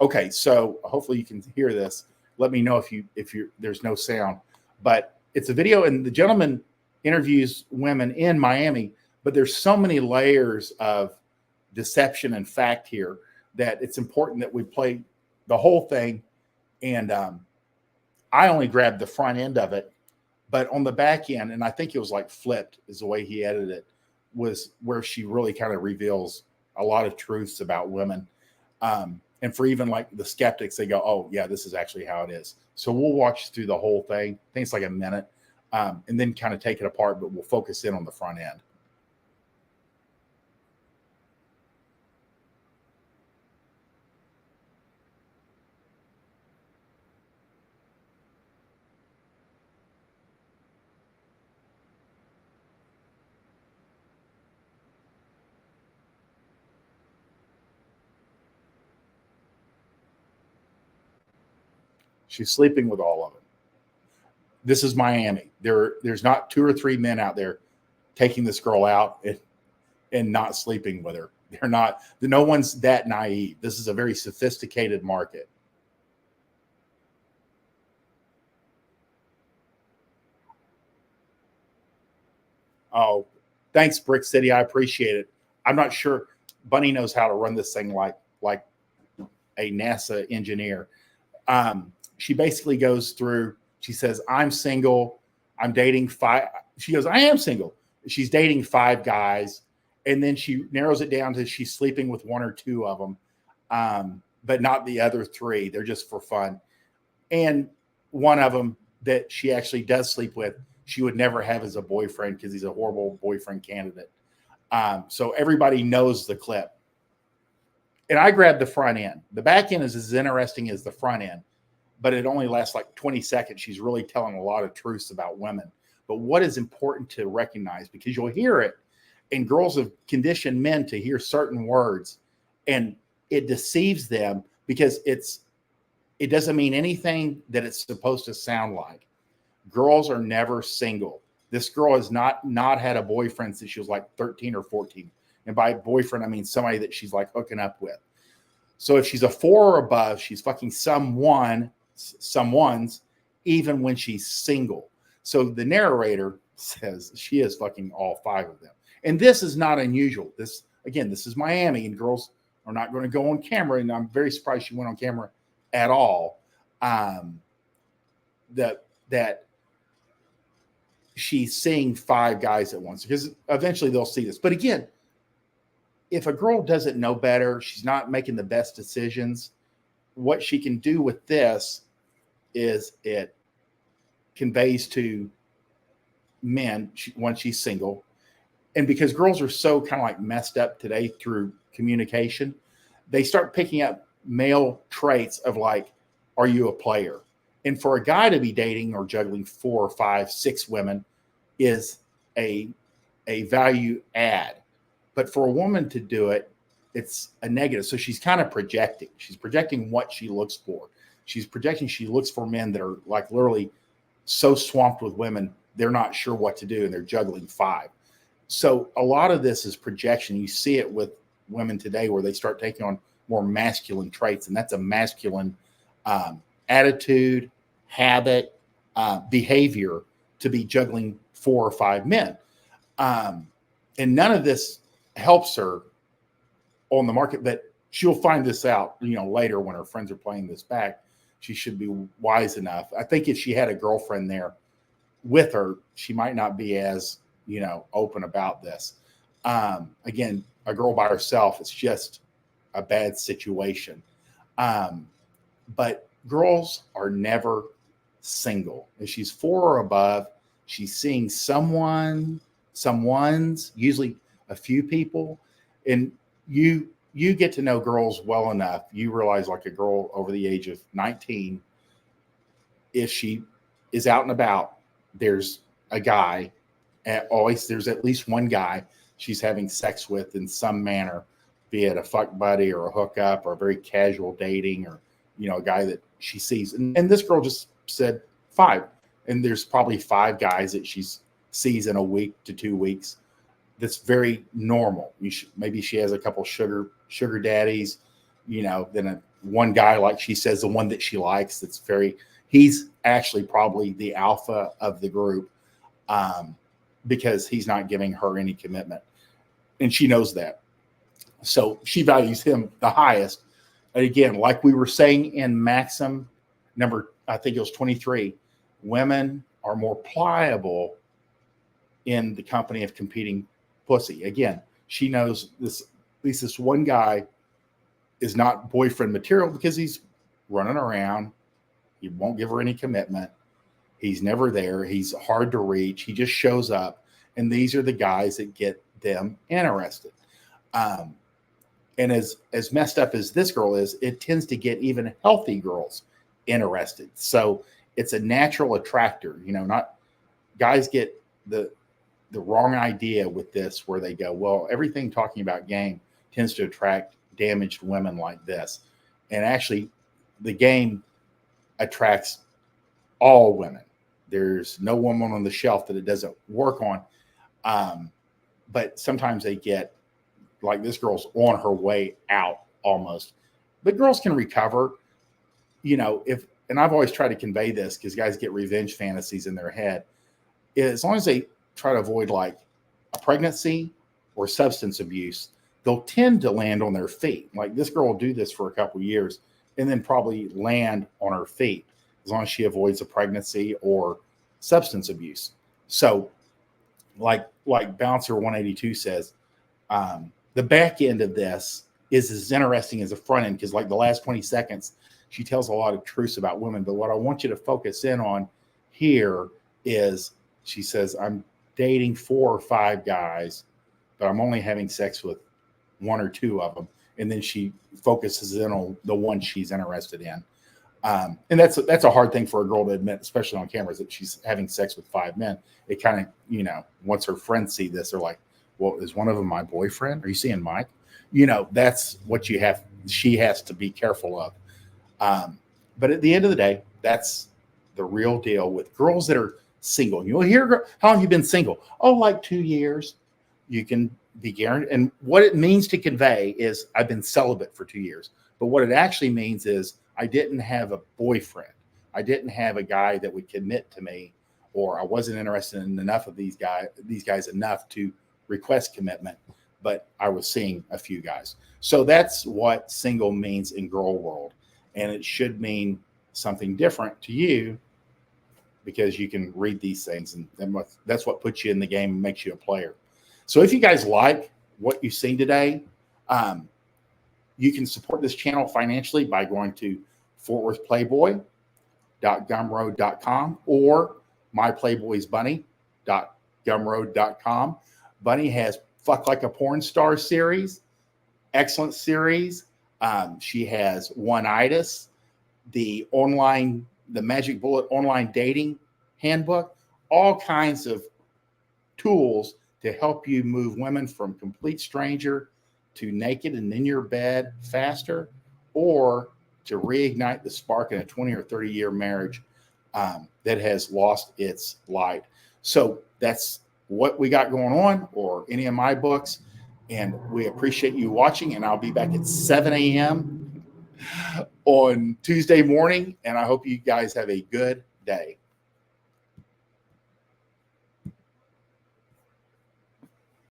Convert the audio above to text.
Okay, so hopefully you can hear this. Let me know if you there's no sound. But it's a video, and the gentleman interviews women in Miami, but there's so many layers of deception and fact here that it's important that we play the whole thing. And I only grabbed the front end of it, but on the back end, and I think it was like flipped is the way he edited it, was where she really kind of reveals a lot of truths about women. And for even like the skeptics, they go, "Oh yeah, this is actually how it is." So we'll watch through the whole thing. I think it's like a minute, and then kind of take it apart, but we'll focus in on the front end. She's sleeping with all of them. This is Miami. There's not two or three men out there taking this girl out and not sleeping with her. They're not. No one's that naive. This is a very sophisticated market. Oh, thanks, Brick City. I appreciate it. I'm not sure Bunny knows how to run this thing like a NASA engineer. She basically goes through. She says, "I'm single. I'm dating five." She goes, "I am single." She's dating five guys, and then she narrows it down to she's sleeping with one or two of them, but not the other three. They're just for fun. And one of them that she actually does sleep with, she would never have as a boyfriend because he's a horrible boyfriend candidate. So everybody knows the clip. And I grabbed the front end. The back end is as interesting as the front end, but it only lasts like 20 seconds. She's really telling a lot of truths about women. But what is important to recognize, because you'll hear it, and girls have conditioned men to hear certain words, and it deceives them because it doesn't mean anything that it's supposed to sound like. Girls are never single. This girl has not had a boyfriend since she was like 13 or 14. And by boyfriend, I mean somebody that she's like hooking up with. So if she's a 4 or above, she's fucking someone's, even when she's single. So the narrator says she is fucking all 5 of them. And this is not unusual. This is Miami, and girls are not going to go on camera. And I'm very surprised she went on camera at all. That she's seeing 5 guys at once, because eventually they'll see this. But again, if a girl doesn't know better, she's not making the best decisions, what she can do with this is it conveys to men, when she's single. And because girls are so kind of like messed up today through communication, they start picking up male traits of like, are you a player? And for a guy to be dating or juggling 4 or 5, 6 women is a value add. But for a woman to do it, it's a negative. So she's kind of projecting. She's projecting what she looks for. She's projecting she looks for men that are like literally so swamped with women, they're not sure what to do, and they're juggling 5. So a lot of this is projection. You see it with women today where they start taking on more masculine traits, and that's a masculine attitude, habit, behavior to be juggling 4 or 5 men. And none of this helps her on the market, but she'll find this out, later when her friends are playing this back. She should be wise enough. I think if she had a girlfriend there with her, she might not be as, open about this. Again, a girl by herself, it's just a bad situation. But girls are never single. If she's 4 or above, she's seeing someone's, usually a few people. And you get to know girls well enough, you realize like a girl over the age of 19, if she is out and about, there's a guy, there's at least one guy she's having sex with in some manner, be it a fuck buddy or a hookup or very casual dating, or a guy that she sees. And this girl just said 5, and there's probably 5 guys that she sees in a week to 2 weeks. That's very normal. Maybe she has a couple sugar daddies, then one guy, like she says, the one that she likes, he's actually probably the alpha of the group, because he's not giving her any commitment. And she knows that. So she values him the highest. And again, like we were saying in Maxim number, I think it was 23, women are more pliable in the company of competing pussy. Again, she knows this, at least this one guy is not boyfriend material because he's running around. He won't give her any commitment. He's never there. He's hard to reach. He just shows up. And these are the guys that get them interested. And as messed up as this girl is, it tends to get even healthy girls interested. So it's a natural attractor. Not guys get the wrong idea with this, where they go, well, everything talking about game tends to attract damaged women like this. And actually, the game attracts all women. There's no woman on the shelf that it doesn't work on. But sometimes they get, like this girl's on her way out almost. But girls can recover. And I've always tried to convey this because guys get revenge fantasies in their head. As long as they try to avoid like a pregnancy or substance abuse, they'll tend to land on their feet. Like this girl will do this for a couple of years and then probably land on her feet as long as she avoids a pregnancy or substance abuse. So like Bouncer 182 says, the back end of this is as interesting as the front end, because like the last 20 seconds, she tells a lot of truths about women. But what I want you to focus in on here is she says, I'm dating 4 or 5 guys, but I'm only having sex with 1 or 2 of them. And then she focuses in on the one she's interested in. And that's a hard thing for a girl to admit, especially on cameras, that she's having sex with 5 men. It kind of, once her friends see this, they're like, well, is one of them my boyfriend? Are you seeing Mike? That's what she has to be careful of. But at the end of the day, that's the real deal with girls that are single. And you'll hear, how long have you been single? Oh, like 2 years. You can be guaranteed. And what it means to convey is I've been celibate for 2 years. But what it actually means is I didn't have a boyfriend. I didn't have a guy that would commit to me, or I wasn't interested in enough of these guys enough to request commitment, but I was seeing a few guys. So that's what single means in girl world. And it should mean something different to you, because you can read these things, and that's what puts you in the game and makes you a player. So if you guys like what you've seen today, you can support this channel financially by going to fortworthplayboy.gumroad.com or myplayboysbunny.gumroad.com. Bunny has Fuck Like a Porn Star series, excellent series. She has One-Itis, the Magic Bullet online dating handbook, all kinds of tools to help you move women from complete stranger to naked and in your bed faster, or to reignite the spark in a 20 or 30 year marriage that has lost its light. So that's what we got going on, or any of my books. And we appreciate you watching, and I'll be back at 7 a.m. on Tuesday morning. And I hope you guys have a good day.